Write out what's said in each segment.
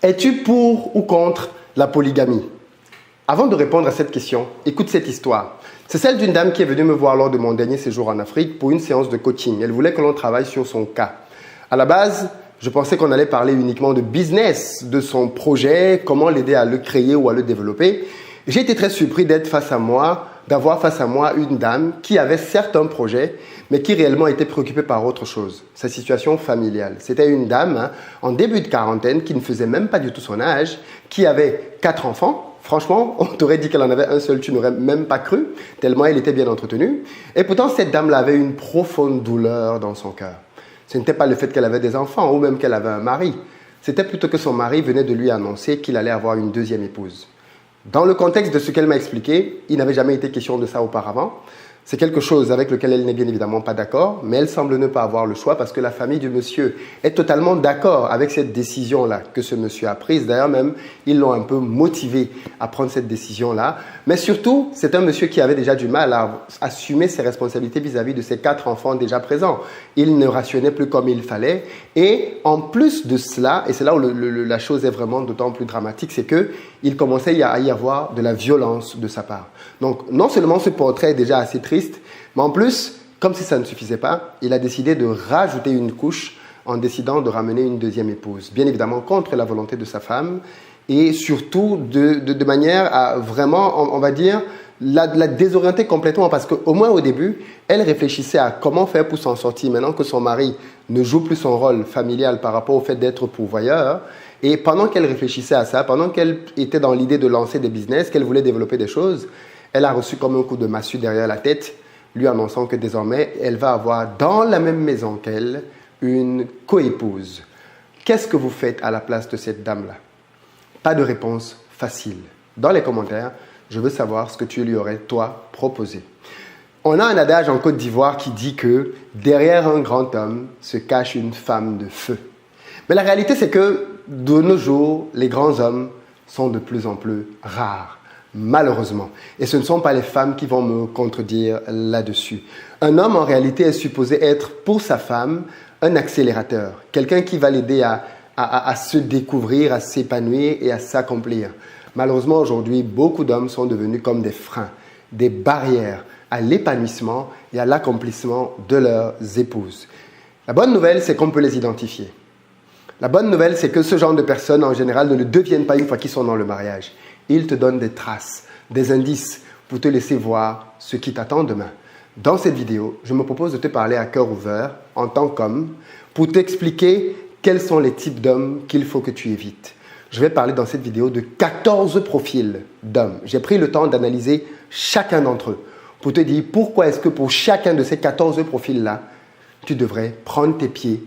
Es-tu pour ou contre la polygamie? Avant de répondre à cette question, écoute cette histoire. C'est celle d'une dame qui est venue me voir lors de mon dernier séjour en Afrique pour une séance de coaching. Elle voulait que l'on travaille sur son cas. À la base, je pensais qu'on allait parler uniquement de business, de son projet, comment l'aider à le créer ou à le développer. J'ai été très surpris d'avoir face à moi une dame qui avait certes un projet, mais qui réellement était préoccupée par autre chose, sa situation familiale. C'était une dame en début de quarantaine qui ne faisait même pas du tout son âge, qui avait 4 enfants. Franchement, on t'aurait dit qu'elle en avait un seul, tu n'aurais même pas cru, tellement elle était bien entretenue. Et pourtant, cette dame-là avait une profonde douleur dans son cœur. Ce n'était pas le fait qu'elle avait des enfants ou même qu'elle avait un mari. C'était plutôt que son mari venait de lui annoncer qu'il allait avoir une deuxième épouse. Dans le contexte de ce qu'elle m'a expliqué, il n'avait jamais été question de ça auparavant. C'est quelque chose avec lequel elle n'est bien évidemment pas d'accord, mais elle semble ne pas avoir le choix parce que la famille du monsieur est totalement d'accord avec cette décision-là que ce monsieur a prise. D'ailleurs même, ils l'ont un peu motivé à prendre cette décision-là. Mais surtout, c'est un monsieur qui avait déjà du mal à assumer ses responsabilités vis-à-vis de ses 4 enfants déjà présents. Il ne rationnait plus comme il fallait. Et en plus de cela, et c'est là où la chose est vraiment d'autant plus dramatique, c'est qu'il commençait à y avoir de la violence de sa part. Donc non seulement ce portrait est déjà assez triste, mais en plus, comme si ça ne suffisait pas, il a décidé de rajouter une couche en décidant de ramener une deuxième épouse. Bien évidemment contre la volonté de sa femme et surtout de manière à vraiment, on va dire, la désorienter complètement parce qu'au moins au début, elle réfléchissait à comment faire pour s'en sortir maintenant que son mari ne joue plus son rôle familial par rapport au fait d'être pourvoyeur. Et pendant qu'elle réfléchissait à ça, pendant qu'elle était dans l'idée de lancer des business, qu'elle voulait développer des choses, elle a reçu comme un coup de massue derrière la tête, lui annonçant que désormais, elle va avoir dans la même maison qu'elle une coépouse. Qu'est-ce que vous faites à la place de cette dame-là? Pas de réponse facile. Dans les commentaires, je veux savoir ce que tu lui aurais, toi, proposé. On a un adage en Côte d'Ivoire qui dit que derrière un grand homme se cache une femme de feu. Mais la réalité, c'est que de nos jours, les grands hommes sont de plus en plus rares. Malheureusement. Et ce ne sont pas les femmes qui vont me contredire là-dessus. Un homme, en réalité, est supposé être pour sa femme un accélérateur. Quelqu'un qui va l'aider à se découvrir, à s'épanouir et à s'accomplir. Malheureusement, aujourd'hui, beaucoup d'hommes sont devenus comme des freins, des barrières à l'épanouissement et à l'accomplissement de leurs épouses. La bonne nouvelle, c'est qu'on peut les identifier. La bonne nouvelle, c'est que ce genre de personnes, en général, ne le deviennent pas une fois qu'ils sont dans le mariage. Ils te donnent des traces, des indices pour te laisser voir ce qui t'attend demain. Dans cette vidéo, je me propose de te parler à cœur ouvert, en tant qu'homme, pour t'expliquer quels sont les types d'hommes qu'il faut que tu évites. Je vais parler dans cette vidéo de 14 profils d'hommes. J'ai pris le temps d'analyser chacun d'entre eux pour te dire pourquoi est-ce que pour chacun de ces 14 profils-là, tu devrais prendre tes pieds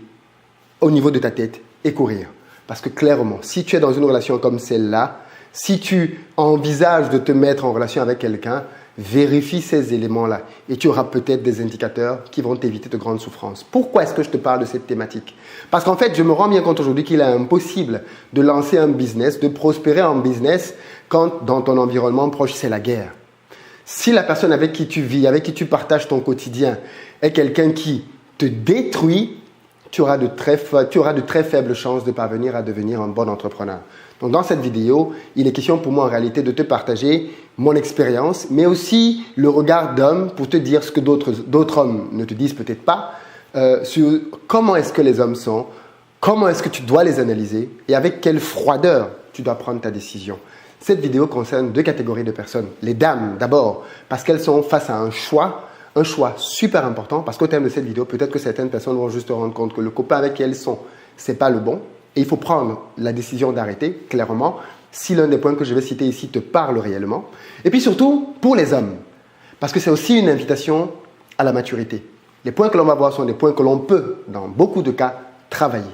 au niveau de ta tête et courir. Parce que clairement, si tu es dans une relation comme celle-là, si tu envisages de te mettre en relation avec quelqu'un, vérifie ces éléments-là et tu auras peut-être des indicateurs qui vont t'éviter de grandes souffrances. Pourquoi est-ce que je te parle de cette thématique? Parce qu'en fait, je me rends bien compte aujourd'hui qu'il est impossible de lancer un business, de prospérer en business quand dans ton environnement proche, c'est la guerre. Si la personne avec qui tu vis, avec qui tu partages ton quotidien est quelqu'un qui te détruit, tu auras de très faibles chances de parvenir à devenir un bon entrepreneur. Donc dans cette vidéo, il est question pour moi en réalité de te partager mon expérience, mais aussi le regard d'homme pour te dire ce que d'autres hommes ne te disent peut-être pas, sur comment est-ce que les hommes sont, comment est-ce que tu dois les analyser et avec quelle froideur tu dois prendre ta décision. Cette vidéo concerne 2 catégories de personnes. Les dames d'abord, parce qu'elles sont face à un choix super important, parce qu'au terme de cette vidéo, peut-être que certaines personnes vont juste se rendre compte que le copain avec qui elles sont, ce n'est pas le bon. Et il faut prendre la décision d'arrêter, clairement, si l'un des points que je vais citer ici te parle réellement. Et puis surtout, pour les hommes, parce que c'est aussi une invitation à la maturité. Les points que l'on va voir sont des points que l'on peut, dans beaucoup de cas, travailler.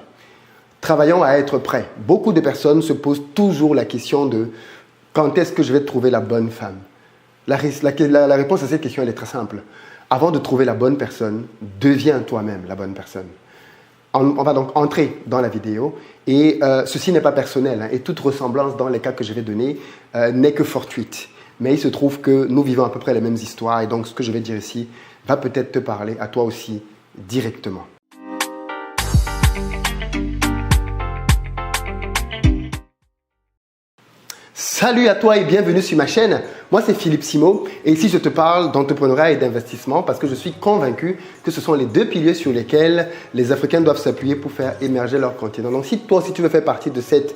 Travaillons à être prêts. Beaucoup de personnes se posent toujours la question de quand est-ce que je vais trouver la bonne femme? La réponse à cette question, elle est très simple. Avant de trouver la bonne personne, deviens toi-même la bonne personne. On va donc entrer dans la vidéo et ceci n'est pas personnel et toute ressemblance dans les cas que je vais donner n'est que fortuite. Mais il se trouve que nous vivons à peu près les mêmes histoires et donc ce que je vais dire ici va peut-être te parler à toi aussi directement. Salut à toi et bienvenue sur ma chaîne. Moi c'est Philippe Simo et ici je te parle d'entrepreneuriat et d'investissement parce que je suis convaincu que ce sont les deux piliers sur lesquels les Africains doivent s'appuyer pour faire émerger leur continent. Donc si toi aussi tu veux faire partie de cette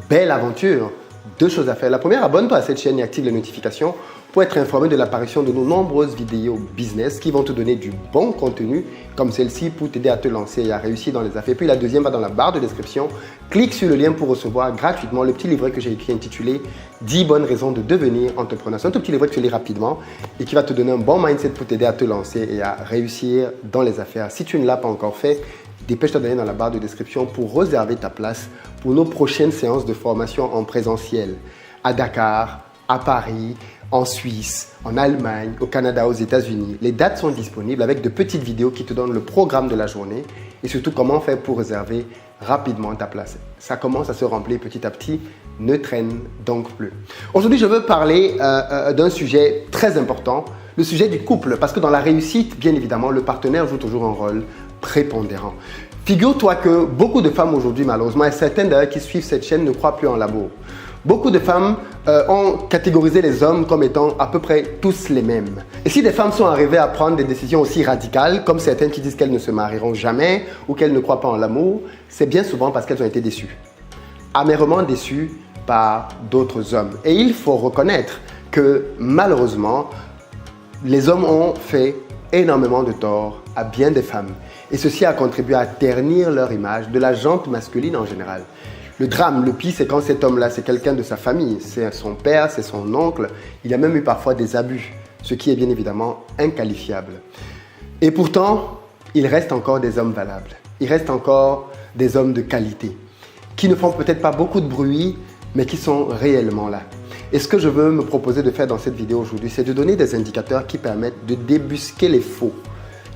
belle aventure, deux choses à faire. La première, abonne-toi à cette chaîne et active les notifications pour être informé de l'apparition de nos nombreuses vidéos business qui vont te donner du bon contenu comme celle-ci pour t'aider à te lancer et à réussir dans les affaires. Puis la deuxième va dans la barre de description. Clique sur le lien pour recevoir gratuitement le petit livret que j'ai écrit intitulé 10 bonnes raisons de devenir entrepreneur. C'est un tout petit livret que tu lis rapidement et qui va te donner un bon mindset pour t'aider à te lancer et à réussir dans les affaires. Si tu ne l'as pas encore fait, dépêche-toi d'aller dans la barre de description pour réserver ta place pour nos prochaines séances de formation en présentiel à Dakar, à Paris, en Suisse, en Allemagne, au Canada, aux États-Unis. Les dates sont disponibles avec de petites vidéos qui te donnent le programme de la journée et surtout comment faire pour réserver rapidement ta place. Ça commence à se remplir petit à petit, ne traîne donc plus. Aujourd'hui, je veux parler d'un sujet très important, le sujet du couple, parce que dans la réussite, bien évidemment, le partenaire joue toujours un rôle prépondérant. Figure-toi que beaucoup de femmes aujourd'hui, malheureusement, et certaines d'ailleurs qui suivent cette chaîne ne croient plus en l'amour. Beaucoup de femmes ont catégorisé les hommes comme étant à peu près tous les mêmes. Et si des femmes sont arrivées à prendre des décisions aussi radicales, comme certaines qui disent qu'elles ne se marieront jamais ou qu'elles ne croient pas en l'amour, c'est bien souvent parce qu'elles ont été déçues. Amèrement déçues par d'autres hommes. Et il faut reconnaître que malheureusement, les hommes ont fait énormément de tort à bien des femmes. Et ceci a contribué à ternir leur image de la gente masculine en général. Le drame, le pire, c'est quand cet homme-là, c'est quelqu'un de sa famille, c'est son père, c'est son oncle. Il y a même eu parfois des abus, ce qui est bien évidemment inqualifiable. Et pourtant, il reste encore des hommes valables. Il reste encore des hommes de qualité, qui ne font peut-être pas beaucoup de bruit, mais qui sont réellement là. Et ce que je veux me proposer de faire dans cette vidéo aujourd'hui, c'est de donner des indicateurs qui permettent de débusquer les faux,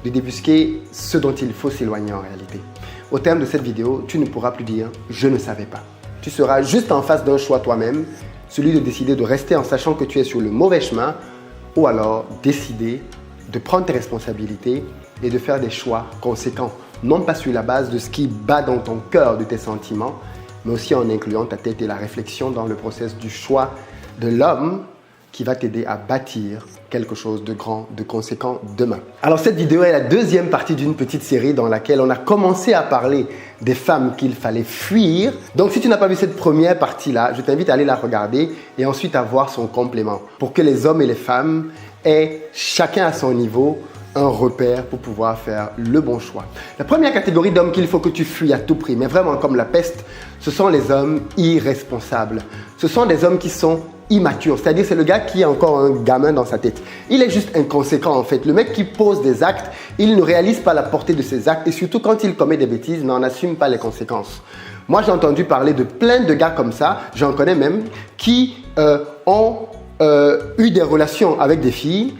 de débusquer ce dont il faut s'éloigner en réalité. Au terme de cette vidéo, tu ne pourras plus dire « je ne savais pas ». Tu seras juste en face d'un choix toi-même, celui de décider de rester en sachant que tu es sur le mauvais chemin ou alors décider de prendre tes responsabilités et de faire des choix conséquents, non pas sur la base de ce qui bat dans ton cœur, de tes sentiments, mais aussi en incluant ta tête et la réflexion dans le processus du choix de l'homme qui va t'aider à bâtir quelque chose de grand, de conséquent demain. Alors cette vidéo est la deuxième partie d'une petite série dans laquelle on a commencé à parler des femmes qu'il fallait fuir. Donc si tu n'as pas vu cette première partie-là, je t'invite à aller la regarder et ensuite à voir son complément pour que les hommes et les femmes aient chacun à son niveau un repère pour pouvoir faire le bon choix. La première catégorie d'hommes qu'il faut que tu fuis à tout prix, mais vraiment comme la peste, ce sont les hommes irresponsables. Ce sont des hommes qui sont immature, c'est-à-dire c'est le gars qui a encore un gamin dans sa tête. Il est juste inconséquent en fait. Le mec qui pose des actes, il ne réalise pas la portée de ses actes et surtout quand il commet des bêtises, n'en assume pas les conséquences. Moi j'ai entendu parler de plein de gars comme ça, j'en connais même, qui ont eu des relations avec des filles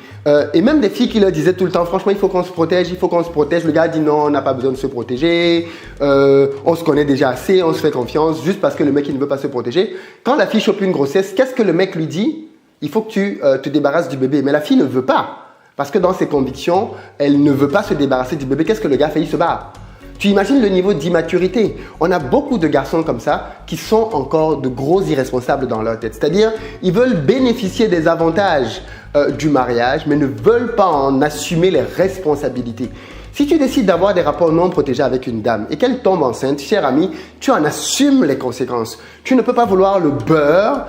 et même des filles qui leur disaient tout le temps franchement il faut qu'on se protège, il faut qu'on se protège. Le gars dit non, on n'a pas besoin de se protéger, on se connaît déjà assez, on se fait confiance juste parce que le mec il ne veut pas se protéger. Quand la fille chope une grossesse, qu'est-ce que le mec lui dit? Il faut que tu te débarrasses du bébé. Mais la fille ne veut pas parce que dans ses convictions, elle ne veut pas se débarrasser du bébé. Qu'est-ce que le gars fait? Il se barre. Tu imagines le niveau d'immaturité. On a beaucoup de garçons comme ça qui sont encore de gros irresponsables dans leur tête. C'est-à-dire, ils veulent bénéficier des avantages du mariage, mais ne veulent pas en assumer les responsabilités. Si tu décides d'avoir des rapports non protégés avec une dame et qu'elle tombe enceinte, cher ami, tu en assumes les conséquences. Tu ne peux pas vouloir le beurre,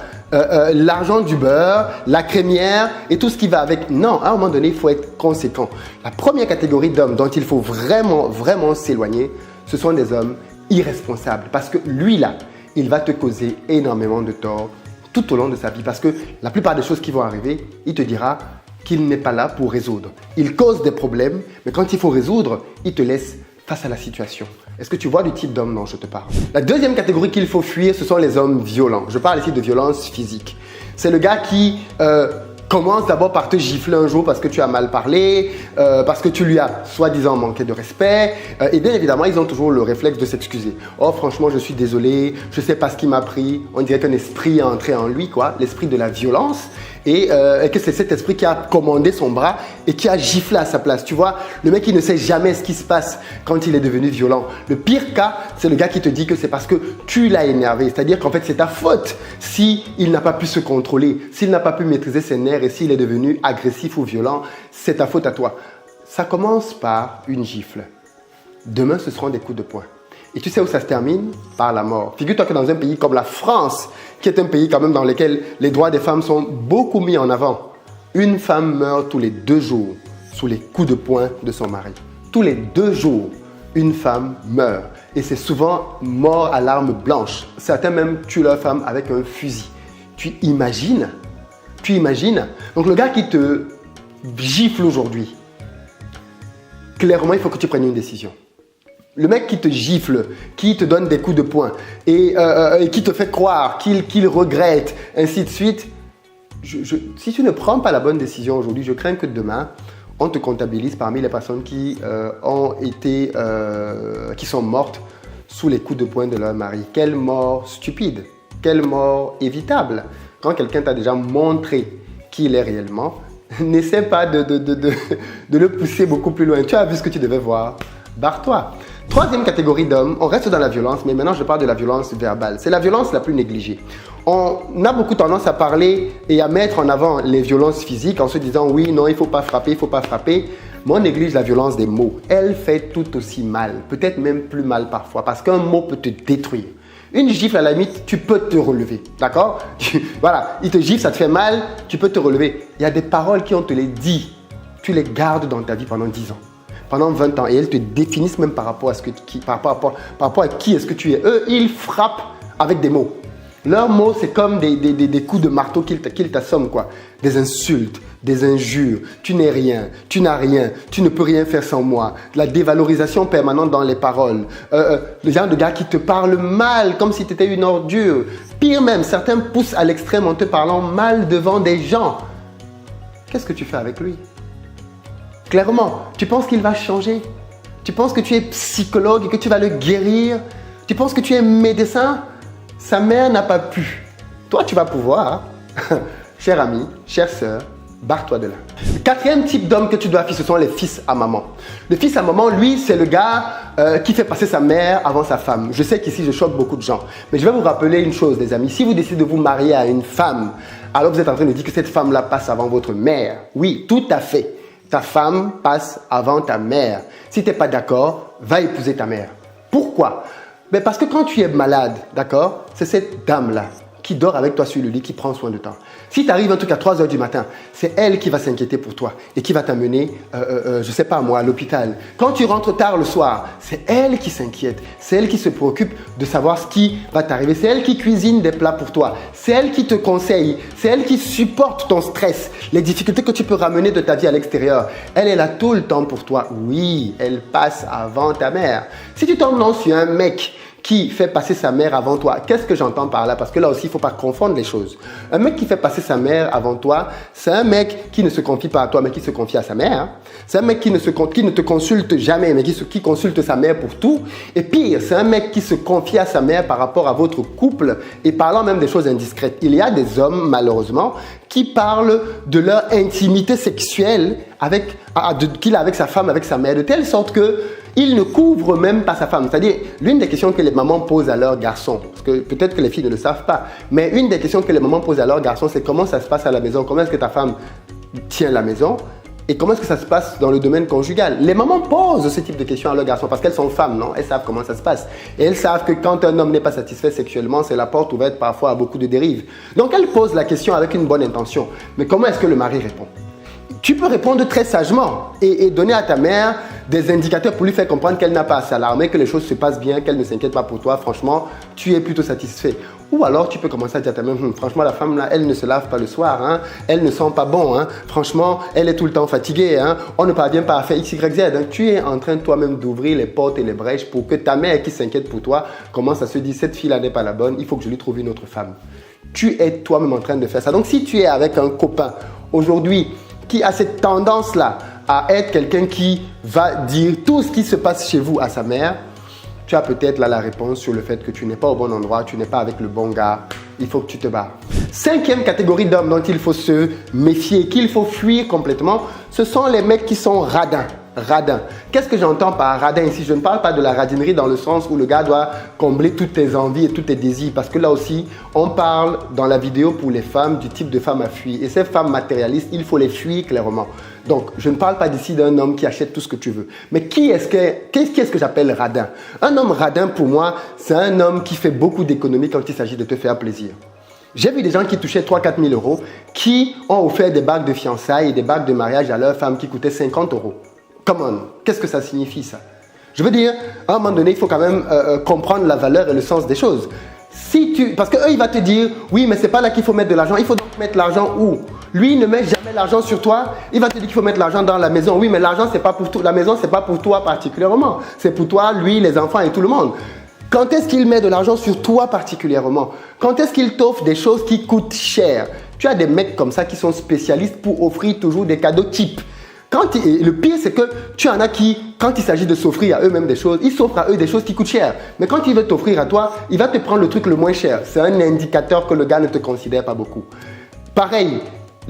l'argent du beurre, la crémière et tout ce qui va avec. Non, à un moment donné, il faut être conséquent. La première catégorie d'hommes dont il faut vraiment s'éloigner, ce sont des hommes irresponsables. Parce que lui là, il va te causer énormément de tort tout au long de sa vie. Parce que la plupart des choses qui vont arriver, il te dira qu'il n'est pas là pour résoudre. Il cause des problèmes, mais quand il faut résoudre, il te laisse face à la situation. Est-ce que tu vois du type d'homme dont je te parle? La deuxième catégorie qu'il faut fuir, ce sont les hommes violents. Je parle ici de violence physique. C'est le gars qui commence d'abord par te gifler un jour parce que tu as mal parlé, parce que tu lui as soi-disant manqué de respect. Et bien évidemment, ils ont toujours le réflexe de s'excuser. Oh franchement, je suis désolé, je ne sais pas ce qui m'a pris. On dirait qu'un esprit est entré en lui, quoi, l'esprit de la violence. et que c'est cet esprit qui a commandé son bras et qui a giflé à sa place. Tu vois, le mec, il ne sait jamais ce qui se passe quand il est devenu violent. Le pire cas, c'est le gars qui te dit que c'est parce que tu l'as énervé. C'est-à-dire qu'en fait, c'est ta faute s'il n'a pas pu se contrôler, s'il n'a pas pu maîtriser ses nerfs et s'il est devenu agressif ou violent, c'est ta faute à toi. Ça commence par une gifle. Demain, ce seront des coups de poing. Et tu sais où ça se termine? Par la mort. Figure-toi que dans un pays comme la France, qui est un pays quand même dans lequel les droits des femmes sont beaucoup mis en avant, une femme meurt tous les 2 jours sous les coups de poing de son mari. Tous les 2 jours, une femme meurt. Et c'est souvent mort à l'arme blanche. Certains même tuent leur femme avec un fusil. Tu imagines? Tu imagines? Donc le gars qui te gifle aujourd'hui, clairement, il faut que tu prennes une décision. Le mec qui te gifle, qui te donne des coups de poing et qui te fait croire qu'il regrette, ainsi de suite, si tu ne prends pas la bonne décision aujourd'hui, je crains que demain, on te comptabilise parmi les personnes qui sont mortes sous les coups de poing de leur mari. Quelle mort stupide, quelle mort évitable. Quand quelqu'un t'a déjà montré qui il est réellement, n'essaie pas de le pousser beaucoup plus loin. Tu as vu ce que tu devais voir, barre-toi. Troisième catégorie d'hommes, on reste dans la violence, mais maintenant je parle de la violence verbale. C'est la violence la plus négligée. On a beaucoup tendance à parler et à mettre en avant les violences physiques en se disant oui, non, il ne faut pas frapper, il ne faut pas frapper. Mais on néglige la violence des mots. Elle fait tout aussi mal, peut-être même plus mal parfois, parce qu'un mot peut te détruire. Une gifle, à la limite, tu peux te relever, d'accord? Voilà, il te gifle, ça te fait mal, tu peux te relever. Il y a des paroles qui, on te les dit, tu les gardes dans ta vie pendant 10 ans. Pendant 20 ans, et elles te définissent même par rapport à qui est-ce que tu es. Eux, ils frappent avec des mots. Leurs mots, c'est comme des coups de marteau qu'ils t'assomment, quoi. Des insultes, des injures. Tu n'es rien, tu n'as rien, tu ne peux rien faire sans moi. La dévalorisation permanente dans les paroles. Le genre de gars qui te parle mal, comme si tu étais une ordure. Pire même, certains poussent à l'extrême en te parlant mal devant des gens. Qu'est-ce que tu fais avec lui? Clairement, tu penses qu'il va changer? Tu penses que tu es psychologue et que tu vas le guérir? Tu penses que tu es médecin? Sa mère n'a pas pu. Toi, tu vas pouvoir. Cher ami, chère sœur, barre-toi de là. Le quatrième type d'homme que tu dois fuir, ce sont les fils à maman. Le fils à maman, lui, c'est le gars qui fait passer sa mère avant sa femme. Je sais qu'ici, je choque beaucoup de gens. Mais je vais vous rappeler une chose, les amis. Si vous décidez de vous marier à une femme, alors vous êtes en train de dire que cette femme-là passe avant votre mère. Oui, tout à fait. Ta femme passe avant ta mère. Si tu n'es pas d'accord, va épouser ta mère. Pourquoi? Mais parce que quand tu es malade, d'accord, c'est cette dame-là qui dort avec toi sur le lit, qui prend soin de toi. Si tu arrives un truc à 3 heures du matin, c'est elle qui va s'inquiéter pour toi et qui va t'amener, je ne sais pas moi, à l'hôpital. Quand tu rentres tard le soir, c'est elle qui s'inquiète. C'est elle qui se préoccupe de savoir ce qui va t'arriver. C'est elle qui cuisine des plats pour toi. C'est elle qui te conseille. C'est elle qui supporte ton stress, les difficultés que tu peux ramener de ta vie à l'extérieur. Elle est là tout le temps pour toi. Oui, elle passe avant ta mère. Si tu tombes non sur un mec qui fait passer sa mère avant toi. Qu'est-ce que j'entends par là? Parce que là aussi, il ne faut pas confondre les choses. Un mec qui fait passer sa mère avant toi, c'est un mec qui ne se confie pas à toi, mais qui se confie à sa mère. C'est un mec qui ne te consulte jamais, mais qui consulte sa mère pour tout. Et pire, c'est un mec qui se confie à sa mère par rapport à votre couple et parlant même des choses indiscrètes. Il y a des hommes, malheureusement, qui parlent de leur intimité sexuelle qu'il a avec sa femme, avec sa mère, de telle sorte que il ne couvre même pas sa femme. C'est-à-dire, l'une des questions que les mamans posent à leurs garçons, parce que peut-être que les filles ne le savent pas, mais une des questions que les mamans posent à leurs garçons, c'est comment ça se passe à la maison, comment est-ce que ta femme tient la maison et comment est-ce que ça se passe dans le domaine conjugal. Les mamans posent ce type de questions à leurs garçons parce qu'elles sont femmes, non? Elles savent comment ça se passe. Et elles savent que quand un homme n'est pas satisfait sexuellement, c'est la porte ouverte parfois à beaucoup de dérives. Donc, elles posent la question avec une bonne intention. Mais comment est-ce que le mari répond? Tu peux répondre très sagement et donner à ta mère des indicateurs pour lui faire comprendre qu'elle n'a pas à s'alarmer, que les choses se passent bien, qu'elle ne s'inquiète pas pour toi. Franchement, tu es plutôt satisfait. Ou alors, tu peux commencer à dire à ta mère, franchement, la femme là, elle ne se lave pas le soir, hein, elle ne sent pas bon, hein, franchement, elle est tout le temps fatiguée, hein, on ne parvient pas à faire X, Y, Z. Hein. Tu es en train toi-même d'ouvrir les portes et les brèches pour que ta mère qui s'inquiète pour toi commence à se dire, cette fille-là n'est pas la bonne, il faut que je lui trouve une autre femme. Tu es toi-même en train de faire ça. Donc, si tu es avec un copain aujourd'hui, qui a cette tendance-là à être quelqu'un qui va dire tout ce qui se passe chez vous à sa mère, tu as peut-être là la réponse sur le fait que tu n'es pas au bon endroit, tu n'es pas avec le bon gars, il faut que tu te barres. Cinquième catégorie d'hommes dont il faut se méfier, qu'il faut fuir complètement, ce sont les mecs qui sont radins. Radin. Qu'est-ce que j'entends par radin ici? Je ne parle pas de la radinerie dans le sens où le gars doit combler toutes tes envies et tous tes désirs, parce que là aussi, on parle dans la vidéo pour les femmes du type de femme à fuir. Et ces femmes matérialistes, il faut les fuir clairement. Donc, je ne parle pas d'ici d'un homme qui achète tout ce que tu veux. Mais qui est-ce que j'appelle radin? Un homme radin, pour moi, c'est un homme qui fait beaucoup d'économies quand il s'agit de te faire plaisir. J'ai vu des gens qui touchaient 3-4 000 euros, qui ont offert des bagues de fiançailles et des bagues de mariage à leur femme qui coûtaient 50 euros. Come on, qu'est-ce que ça signifie ça? Je veux dire, à un moment donné, il faut quand même comprendre la valeur et le sens des choses. Parce qu'eux, il va te dire, oui, mais c'est pas là qu'il faut mettre de l'argent. Il faut donc mettre l'argent où? Lui, il ne met jamais l'argent sur toi. Il va te dire qu'il faut mettre l'argent dans la maison. Oui, mais l'argent, c'est pas pour tout. La maison, c'est pas pour toi particulièrement. C'est pour toi, lui, les enfants et tout le monde. Quand est-ce qu'il met de l'argent sur toi particulièrement? Quand est-ce qu'il t'offre des choses qui coûtent cher? Tu as des mecs comme ça qui sont spécialistes pour offrir toujours des cadeaux types. Le pire, c'est que tu en as qui, quand il s'agit de s'offrir à eux-mêmes des choses, ils s'offrent à eux des choses qui coûtent cher. Mais quand il veut t'offrir à toi, il va te prendre le truc le moins cher. C'est un indicateur que le gars ne te considère pas beaucoup. Pareil,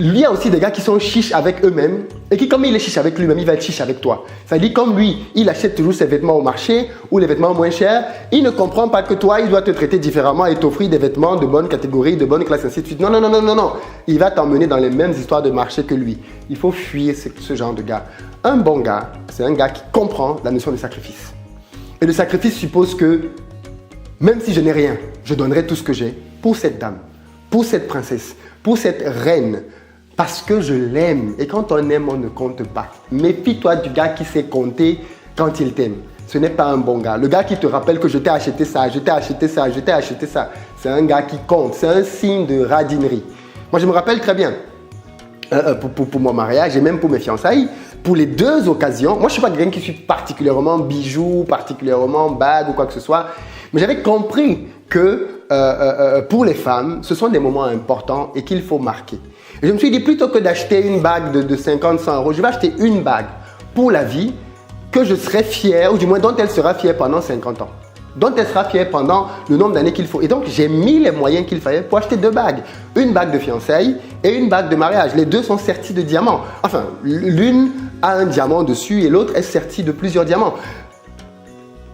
il y a aussi des gars qui sont chiches avec eux-mêmes et qui, comme il est chiche avec lui-même, il va être chiche avec toi. C'est-à-dire, comme lui, il achète toujours ses vêtements au marché ou les vêtements moins chers, il ne comprend pas que toi, il doit te traiter différemment et t'offrir des vêtements de bonne catégorie, de bonne classe, ainsi de suite. Non, non, non, non, non, non. Il va t'emmener dans les mêmes histoires de marché que lui. Il faut fuir ce genre de gars. Un bon gars, c'est un gars qui comprend la notion de sacrifice. Et le sacrifice suppose que, même si je n'ai rien, je donnerai tout ce que j'ai pour cette dame, pour cette princesse, pour cette reine, parce que je l'aime. Et quand on aime, on ne compte pas. Méfie-toi du gars qui sait compter quand il t'aime. Ce n'est pas un bon gars. Le gars qui te rappelle que je t'ai acheté ça, je t'ai acheté ça, je t'ai acheté ça, c'est un gars qui compte. C'est un signe de radinerie. Moi, je me rappelle très bien, pour mon mariage et même pour mes fiançailles, pour les deux occasions, moi, je ne suis pas quelqu'un qui suis particulièrement bijoux, particulièrement bague ou quoi que ce soit, mais j'avais compris que pour les femmes, ce sont des moments importants et qu'il faut marquer. Et je me suis dit, plutôt que d'acheter une bague de 50, 100 euros, je vais acheter une bague pour la vie que je serai fier, ou du moins dont elle sera fière pendant 50 ans. Dont elle sera fière pendant le nombre d'années qu'il faut. Et donc, j'ai mis les moyens qu'il fallait pour acheter deux bagues. Une bague de fiançailles et une bague de mariage. Les deux sont serties de diamants. Enfin, l'une a un diamant dessus et l'autre est sertie de plusieurs diamants.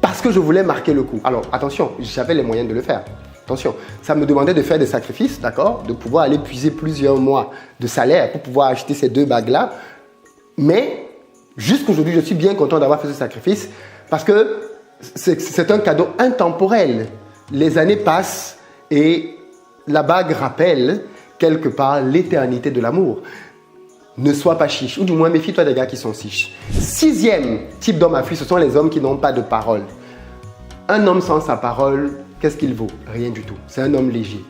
Parce que je voulais marquer le coup. Alors, attention, j'avais les moyens de le faire. Attention, ça me demandait de faire des sacrifices, d'accord? De pouvoir aller puiser plusieurs mois de salaire pour pouvoir acheter ces deux bagues-là. Mais, jusqu'aujourd'hui, je suis bien content d'avoir fait ce sacrifice parce que c'est un cadeau intemporel. Les années passent et la bague rappelle quelque part l'éternité de l'amour. Ne sois pas chiche, ou du moins méfie-toi des gars qui sont chiches. Sixième type d'homme à fuir, ce sont les hommes qui n'ont pas de parole. Un homme sans sa parole, qu'est-ce qu'il vaut? Rien du tout. C'est un homme léger.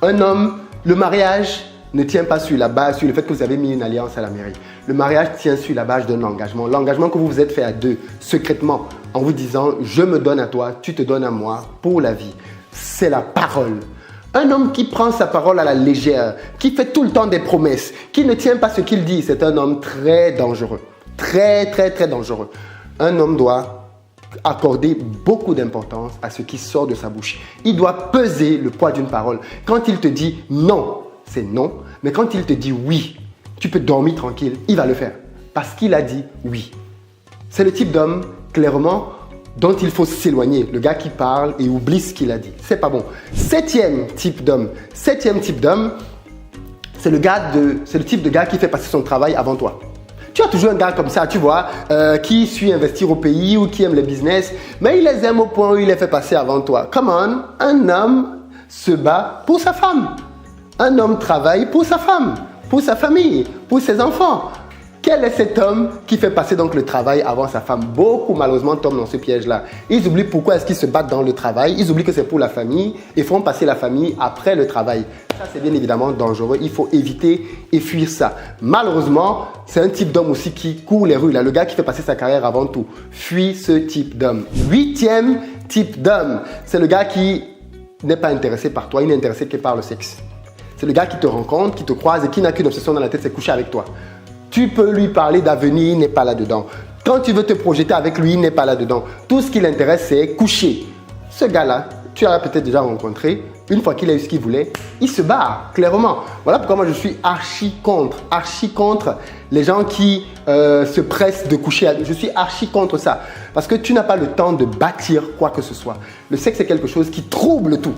Un homme, le mariage ne tient pas sur la base, sur le fait que vous avez mis une alliance à la mairie. Le mariage tient sur la base d'un engagement. L'engagement que vous vous êtes fait à deux, secrètement, en vous disant « je me donne à toi, tu te donnes à moi pour la vie ». C'est la parole. Un homme qui prend sa parole à la légère, qui fait tout le temps des promesses, qui ne tient pas ce qu'il dit, c'est un homme très dangereux. Très, très, très dangereux. Un homme doit accorder beaucoup d'importance à ce qui sort de sa bouche. Il doit peser le poids d'une parole. Quand il te dit non, c'est non. Mais quand il te dit oui, tu peux dormir tranquille, il va le faire. Parce qu'il a dit oui. C'est le type d'homme, clairement, dont il faut s'éloigner. Le gars qui parle et oublie ce qu'il a dit. C'est pas bon. Septième type d'homme, c'est le type de gars qui fait passer son travail avant toi. Tu as toujours un gars comme ça, tu vois, qui suit investir au pays ou qui aime le business, mais il les aime au point où il les fait passer avant toi. Come on, un homme se bat pour sa femme. Un homme travaille pour sa femme, pour sa famille, pour ses enfants. Quel est cet homme qui fait passer donc le travail avant sa femme? Beaucoup malheureusement tombent dans ce piège-là. Ils oublient pourquoi est-ce qu'ils se battent dans le travail. Ils oublient que c'est pour la famille et font passer la famille après le travail. Ça, c'est bien évidemment dangereux. Il faut éviter et fuir ça. Malheureusement, c'est un type d'homme aussi qui court les rues. Là, le gars qui fait passer sa carrière avant tout. Fuis ce type d'homme. Huitième type d'homme, c'est le gars qui n'est pas intéressé par toi. Il n'est intéressé que par le sexe. C'est le gars qui te rencontre, qui te croise et qui n'a qu'une obsession dans la tête, c'est coucher avec toi. Tu peux lui parler d'avenir, il n'est pas là-dedans. Quand tu veux te projeter avec lui, il n'est pas là-dedans. Tout ce qui l'intéresse, c'est coucher. Ce gars-là, tu l'as peut-être déjà rencontré, une fois qu'il a eu ce qu'il voulait, il se barre, clairement. Voilà pourquoi moi je suis archi contre les gens qui se pressent de coucher. Je suis archi contre ça. Parce que tu n'as pas le temps de bâtir quoi que ce soit. Le sexe est quelque chose qui trouble tout.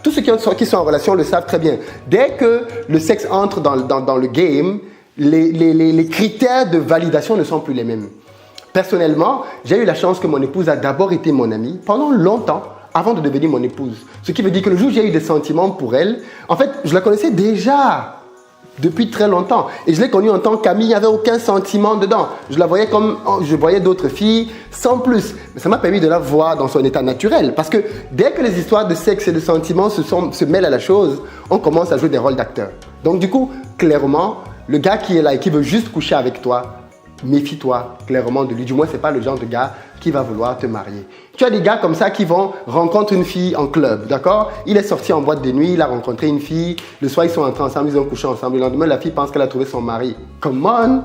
Tous ceux qui sont en relation le savent très bien. Dès que le sexe entre dans le game, les critères de validation ne sont plus les mêmes. Personnellement, j'ai eu la chance que mon épouse a d'abord été mon amie pendant longtemps avant de devenir mon épouse. Ce qui veut dire que le jour où j'ai eu des sentiments pour elle, en fait, je la connaissais déjà depuis très longtemps. Et je l'ai connue en tant qu'amie, il n'y avait aucun sentiment dedans. Je la voyais comme je voyais d'autres filles, sans plus. Mais ça m'a permis de la voir dans son état naturel. Parce que dès que les histoires de sexe et de sentiments se mêlent à la chose, on commence à jouer des rôles d'acteurs. Donc du coup, clairement, le gars qui est là et qui veut juste coucher avec toi, méfie-toi clairement de lui. Du moins, ce n'est pas le genre de gars qui va vouloir te marier. Tu as des gars comme ça qui vont rencontrer une fille en club, d'accord? Il est sorti en boîte de nuit, il a rencontré une fille. Le soir, ils sont entrés ensemble, ils ont couché ensemble. Le lendemain, la fille pense qu'elle a trouvé son mari. Come on!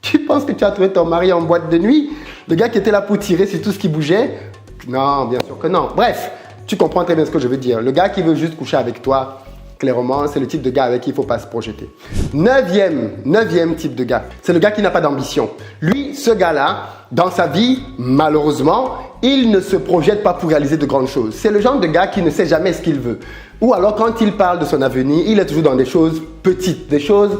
Tu penses que tu as trouvé ton mari en boîte de nuit? Le gars qui était là pour tirer sur tout ce qui bougeait? Non, bien sûr que non. Bref, tu comprends très bien ce que je veux dire. Le gars qui veut juste coucher avec toi, clairement, c'est le type de gars avec qui il ne faut pas se projeter. Neuvième type de gars, c'est le gars qui n'a pas d'ambition. Lui, ce gars-là, dans sa vie, malheureusement, il ne se projette pas pour réaliser de grandes choses. C'est le genre de gars qui ne sait jamais ce qu'il veut. Ou alors, quand il parle de son avenir, il est toujours dans des choses petites, des choses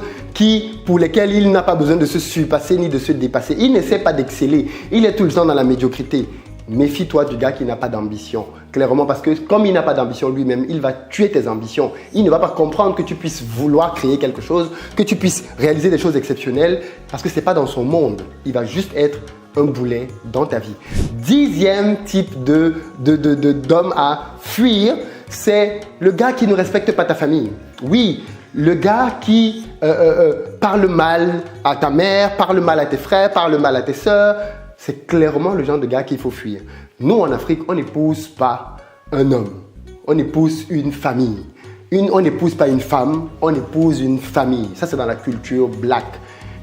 pour lesquelles il n'a pas besoin de se surpasser ni de se dépasser. Il n'essaie pas d'exceller. Il est tout le temps dans la médiocrité. Méfie-toi du gars qui n'a pas d'ambition, clairement, parce que comme il n'a pas d'ambition lui-même, il va tuer tes ambitions. Il ne va pas comprendre que tu puisses vouloir créer quelque chose, que tu puisses réaliser des choses exceptionnelles, parce que ce n'est pas dans son monde. Il va juste être un boulet dans ta vie. 10e type d'homme à fuir, c'est le gars qui ne respecte pas ta famille. Oui, le gars qui parle mal à ta mère, parle mal à tes frères, parle mal à tes sœurs. C'est clairement le genre de gars qu'il faut fuir. Nous, en Afrique, on n'épouse pas un homme. On épouse une famille. On n'épouse pas une femme, on épouse une famille. Ça, c'est dans la culture black.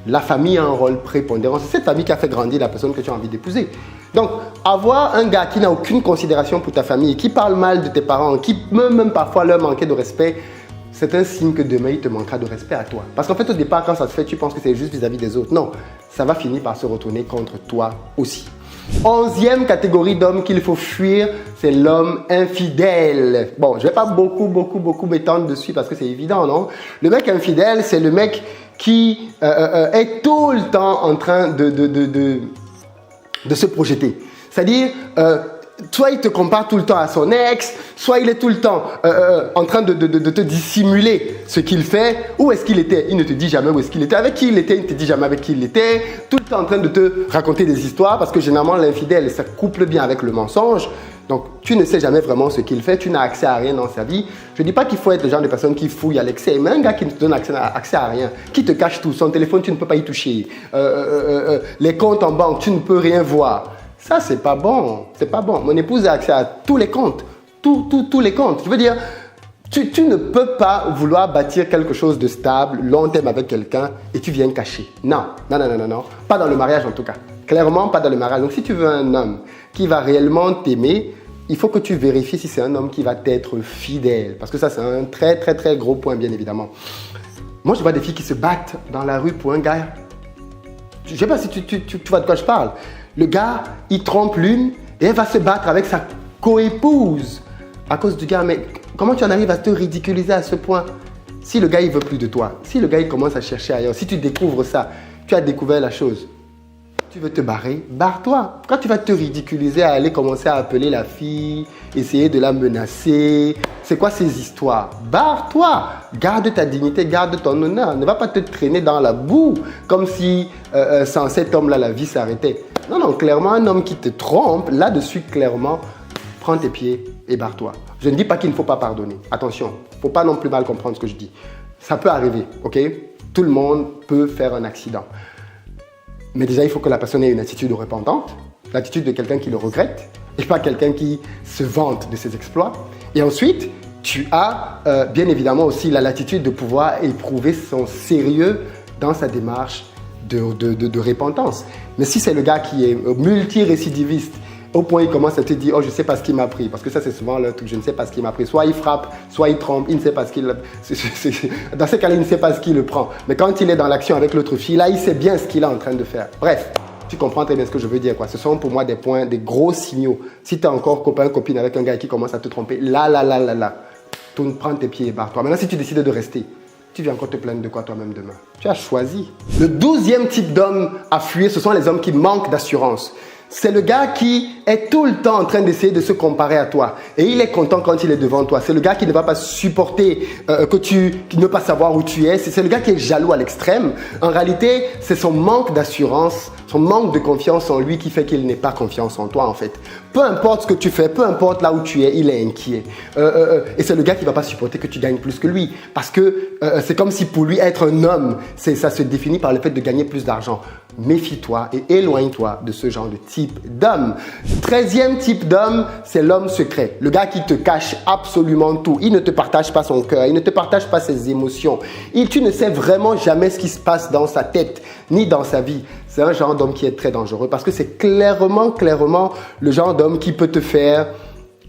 La famille a un rôle prépondérant. C'est cette famille qui a fait grandir la personne que tu as envie d'épouser. Donc, avoir un gars qui n'a aucune considération pour ta famille, qui parle mal de tes parents, qui peut même parfois leur manquer de respect, c'est un signe que demain, il te manquera de respect à toi. Parce qu'en fait, au départ, quand ça se fait, tu penses que c'est juste vis-à-vis des autres. Non, ça va finir par se retourner contre toi aussi. 11e catégorie d'hommes qu'il faut fuir, c'est l'homme infidèle. Bon, je ne vais pas beaucoup m'étendre dessus parce que c'est évident, non? Le mec infidèle, c'est le mec qui est tout le temps en train de se projeter. C'est-à-dire, soit il te compare tout le temps à son ex, soit il est tout le temps en train de te dissimuler ce qu'il fait. Où est-ce qu'il était? Il ne te dit jamais où est-ce qu'il était. Avec qui il était? Il ne te dit jamais avec qui il était. Tout le temps en train de te raconter des histoires parce que généralement l'infidèle, ça couple bien avec le mensonge. Donc, tu ne sais jamais vraiment ce qu'il fait. Tu n'as accès à rien dans sa vie. Je ne dis pas qu'il faut être le genre de personne qui fouille à l'excès, mais un gars qui ne te donne accès à rien, qui te cache tout. Son téléphone, tu ne peux pas y toucher. Les comptes en banque, tu ne peux rien voir. Ça, c'est pas bon. C'est pas bon. Mon épouse a accès à tous les comptes. Tous les comptes. Je veux dire, tu ne peux pas vouloir bâtir quelque chose de stable, long terme avec quelqu'un et tu viens cacher. Non. Pas dans le mariage en tout cas. Clairement, pas dans le mariage. Donc, si tu veux un homme qui va réellement t'aimer, il faut que tu vérifies si c'est un homme qui va t'être fidèle. Parce que ça, c'est un très gros point, bien évidemment. Moi, je vois des filles qui se battent dans la rue pour un gars. Je ne sais pas si tu vois de quoi je parle. Le gars, il trompe l'une et elle va se battre avec sa coépouse à cause du gars. Mais comment tu en arrives à te ridiculiser à ce point? Si le gars, il veut plus de toi, si le gars, il commence à chercher ailleurs, si tu découvres ça, tu as découvert la chose. Tu veux te barrer, barre-toi. Quand tu vas te ridiculiser à aller commencer à appeler la fille, essayer de la menacer, c'est quoi ces histoires? Barre-toi. Garde ta dignité, garde ton honneur. Ne va pas te traîner dans la boue comme si sans cet homme-là, la vie s'arrêtait. Non, clairement, un homme qui te trompe, là-dessus, clairement, prends tes pieds et barre-toi. Je ne dis pas qu'il ne faut pas pardonner. Attention, il ne faut pas non plus mal comprendre ce que je dis. Ça peut arriver, ok? Tout le monde peut faire un accident. Mais déjà, il faut que la personne ait une attitude repentante, l'attitude de quelqu'un qui le regrette et pas quelqu'un qui se vante de ses exploits. Et ensuite, tu as bien évidemment aussi la latitude de pouvoir éprouver son sérieux dans sa démarche de repentance. Mais si c'est le gars qui est multirécidiviste Au point, il commence à te dire, oh, je ne sais pas ce qu'il m'a pris. Parce que ça, c'est souvent le truc, je ne sais pas ce qu'il m'a pris. Soit il frappe, soit il trompe, il ne sait pas ce qu'il... Dans ce cas-là, il ne sait pas ce qu'il le prend. Mais quand il est dans l'action avec l'autre fille, là, il sait bien ce qu'il est en train de faire. Bref, tu comprends très bien ce que je veux dire, quoi. Ce sont pour moi des points, des gros signaux. Si tu es encore copain, copine avec un gars qui commence à te tromper, là, tourne, prends tes pieds et barre-toi. Maintenant, si tu décides de rester, tu viens encore te plaindre de quoi toi-même demain? Tu as choisi. Le 12e type d'homme à fuir, ce sont les hommes qui manquent d'assurance. C'est le gars qui est tout le temps en train d'essayer de se comparer à toi. Et il est content quand il est devant toi. C'est le gars qui ne va pas supporter ne pas savoir où tu es. C'est le gars qui est jaloux à l'extrême. En réalité, c'est son manque d'assurance, son manque de confiance en lui qui fait qu'il n'ait pas confiance en toi en fait. Peu importe ce que tu fais, peu importe là où tu es, il est inquiet. Et c'est le gars qui ne va pas supporter que tu gagnes plus que lui. Parce que c'est comme si pour lui être un homme, ça se définit par le fait de gagner plus d'argent. Méfie-toi et éloigne-toi de ce genre de type d'homme. 13e type d'homme, c'est l'homme secret. Le gars qui te cache absolument tout. Il ne te partage pas son cœur, il ne te partage pas ses émotions. Tu ne sais vraiment jamais ce qui se passe dans sa tête, ni dans sa vie. C'est un genre d'homme qui est très dangereux parce que c'est clairement le genre d'homme qui peut te faire,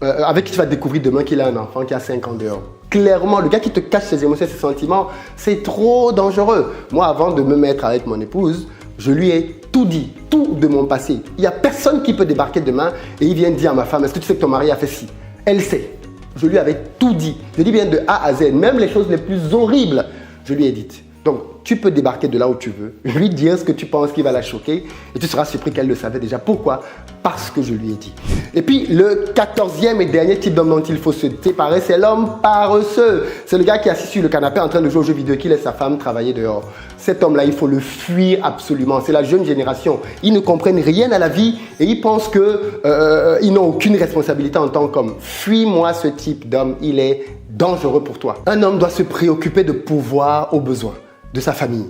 avec qui tu vas découvrir demain qu'il a un enfant qui a 5 ans dehors. Clairement, le gars qui te cache ses émotions, ses sentiments, c'est trop dangereux. Moi, avant de me mettre avec mon épouse, je lui ai tout dit, tout de mon passé. Il n'y a personne qui peut débarquer demain et il vient dire à ma femme, est-ce que tu sais que ton mari a fait ci? Elle sait. Je lui avais tout dit. Je dis bien de A à Z, même les choses les plus horribles, je lui ai dites. Donc, tu peux débarquer de là où tu veux, lui dire ce que tu penses qui va la choquer et tu seras surpris qu'elle le savait déjà. Pourquoi? Parce que je lui ai dit. Et puis, le 14e et dernier type d'homme dont il faut se séparer, c'est l'homme paresseux. C'est le gars qui est assis sur le canapé en train de jouer aux jeux vidéo, qui laisse sa femme travailler dehors. Cet homme-là, il faut le fuir absolument. C'est la jeune génération. Ils ne comprennent rien à la vie et ils pensent qu'ils n'ont aucune responsabilité en tant qu'homme. Fuis-moi ce type d'homme, il est dangereux pour toi. Un homme doit se préoccuper de pouvoir aux besoins de sa famille.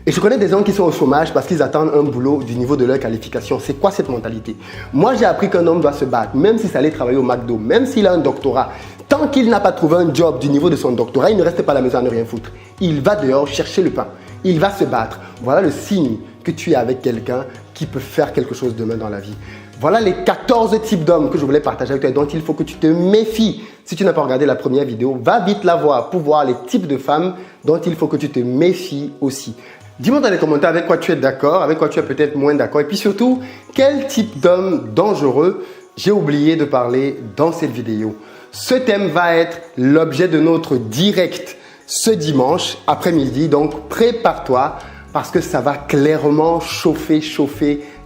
Et je connais des gens qui sont au chômage parce qu'ils attendent un boulot du niveau de leur qualification. C'est quoi cette mentalité? Moi, j'ai appris qu'un homme doit se battre, même s'il allait travailler au McDo, même s'il a un doctorat. Tant qu'il n'a pas trouvé un job du niveau de son doctorat, il ne reste pas à la maison à ne rien foutre. Il va dehors chercher le pain. Il va se battre. Voilà le signe que tu es avec quelqu'un qui peut faire quelque chose demain dans la vie. Voilà les 14 types d'hommes que je voulais partager avec toi et dont il faut que tu te méfies. Si tu n'as pas regardé la première vidéo, va vite la voir pour voir les types de femmes dont il faut que tu te méfies aussi. Dis-moi dans les commentaires avec quoi tu es d'accord, avec quoi tu es peut-être moins d'accord. Et puis surtout, quel type d'homme dangereux j'ai oublié de parler dans cette vidéo. Ce thème va être l'objet de notre direct ce dimanche après-midi. Donc prépare-toi parce que ça va clairement chauffer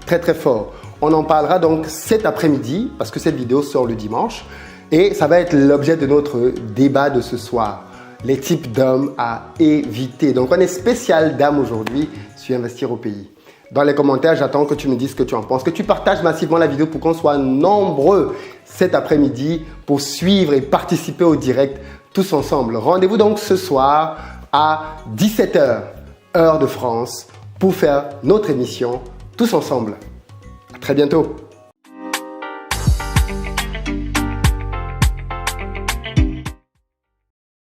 très fort. On en parlera donc cet après-midi parce que cette vidéo sort le dimanche. Et ça va être l'objet de notre débat de ce soir. Les types d'hommes à éviter. Donc, on est spécial dames aujourd'hui sur Investir au pays. Dans les commentaires, j'attends que tu me dises ce que tu en penses, que tu partages massivement la vidéo pour qu'on soit nombreux cet après-midi pour suivre et participer au direct tous ensemble. Rendez-vous donc ce soir à 17 h, heure de France, pour faire notre émission tous ensemble. À très bientôt.